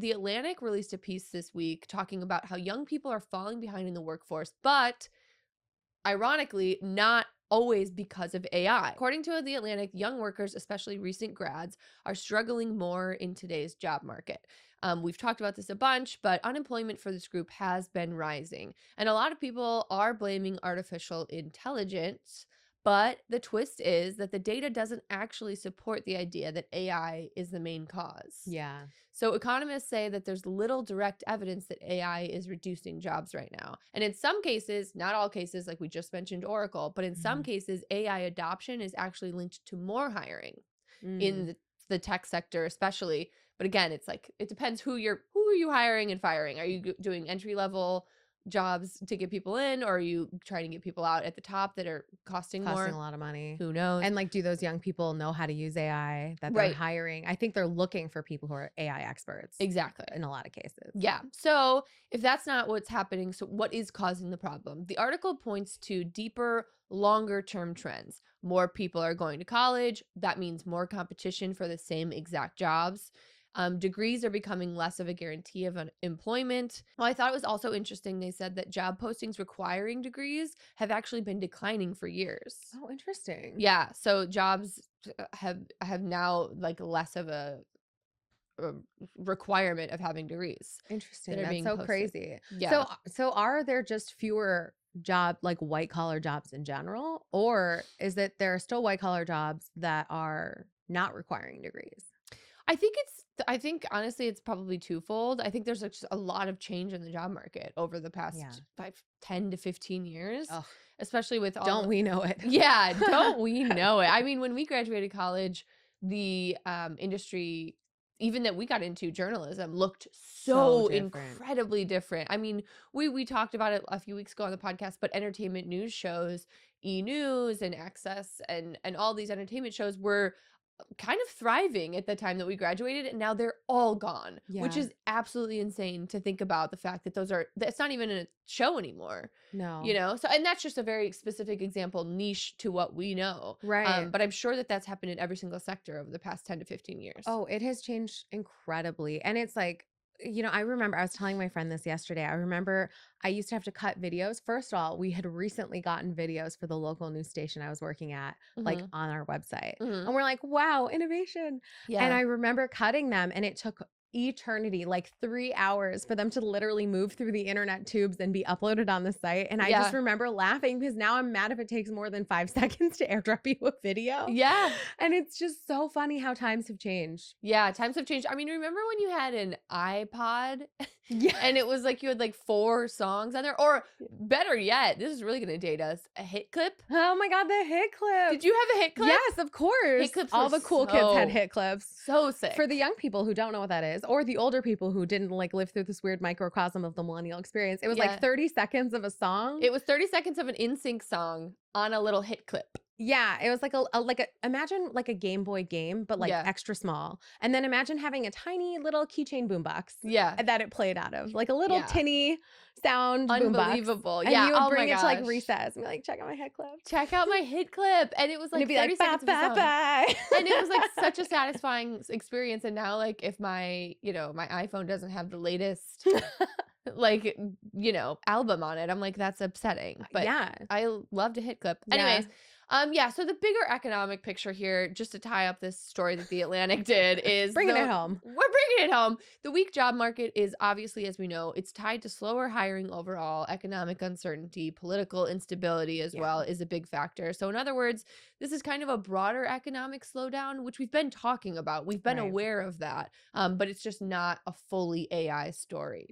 The Atlantic released a piece this week talking about how young people are falling behind in the workforce, but ironically, not always because of AI. According to The Atlantic, young workers, especially recent grads, are struggling more in today's job market. We've talked about this a bunch, but unemployment for this group has been rising. And a lot of people are blaming artificial intelligence. But the twist is that the data doesn't actually support the idea that AI is the main cause. Yeah. So economists say that there's little direct evidence that AI is reducing jobs right now. And in some cases, not all cases, like we just mentioned Oracle, but in some Mhm. cases, AI adoption is actually linked to more hiring in Mm. the tech sector, especially. But again, it's like it depends who are you hiring and firing. Are you doing entry level jobs to get people in, or are you trying to get people out at the top that are costing Costing a more? lot of money. Who knows? And like, do those young people know how to use AI that they're Right. hiring? I think they're looking for people who are AI experts Exactly. in a lot of cases. Yeah. So if that's not what's happening, so what is causing the problem? The article points to deeper, longer term trends. More people are going to college. That means more competition for the same exact jobs. Degrees are becoming less of a guarantee of employment. Well, I thought it was also interesting. They said that job postings requiring degrees have actually been declining for years. Oh, interesting. Yeah. So jobs have now like less of a requirement of having degrees that Interesting. are That's being so posted. crazy. Yeah. So are there just fewer like white collar jobs in general, or is it there are still white collar jobs that are not requiring degrees? I think honestly it's probably twofold. I think there's like just a lot of change in the job market over the Yeah. past 10 to 15 years, Oh, especially with all don't the we know it? yeah, don't we know it? I mean, when we graduated college, the industry even that we got into journalism looked So so different. incredibly different. I mean, we talked about it a few weeks ago on the podcast, but entertainment news shows, E! News and Access and all these entertainment shows were kind of thriving at the time that we graduated, and now they're all gone, which Yeah. is absolutely insane to think about the fact that that's not even a show anymore, you No. know? So and that's just a very specific example, niche to what we know. Right. But I'm sure that that's happened in every single sector over the past 10 to 15 years. Oh, it has changed incredibly. And it's like, I remember I was telling my friend this yesterday. I remember I used to have to cut videos. First of all, we had recently gotten videos for the local news station I was working at, like Mhm. on our website. Mhm. And we're like, wow, innovation. And Yeah. I remember cutting them, and it took eternity, like 3 hours for them to literally move through the internet tubes and be uploaded on the site. And I just Yeah. remember laughing because now I'm mad if it takes more than 5 seconds to airdrop you a video. Yeah. And it's just so funny how times have changed. Yeah, times have changed. I mean, remember when you had an iPod Yeah. and it was like you had like 4 songs on there? Or better yet, this is really gonna date us, a hit clip? Oh my god, the hit Did clip. you have a hit clip? Yes, of course. Hit clips All were the cool kids had so, hit clips. so For the sick. young people who don't know what that is, or the older people who didn't like live through this weird microcosm of the millennial experience, it was like Yeah. 30 seconds of a song. It was 30 seconds of an NSYNC song on a little hit clip. Yeah, it was like imagine like a Game Boy game, but like Yeah. extra small. And then imagine having a tiny little keychain boombox Yeah. that it played out of, like a little Yeah. tinny sound boombox. Unbelievable. And Yeah, you would oh bring my it to like gosh. recess and be like, check out my hit clip. Check out my hit clip, and it was And it'd like be 30 like, bye, seconds of a bye, song. bye. And it was like such a satisfying experience, and now like if my iPhone doesn't have the latest like album on it, I'm like that's upsetting. But Yeah. I loved a hit clip. Yeah. Anyways, yeah, so the bigger economic picture here, just to tie up this story that the Atlantic did, is Bringing it home. we're bringing it home. The weak job market is obviously, as we know, it's tied to slower hiring overall, economic uncertainty, political instability as Yeah. well is a big factor. So in other words, this is kind of a broader economic slowdown, which we've been talking about. We've been Right. aware of that, but it's just not a fully AI story.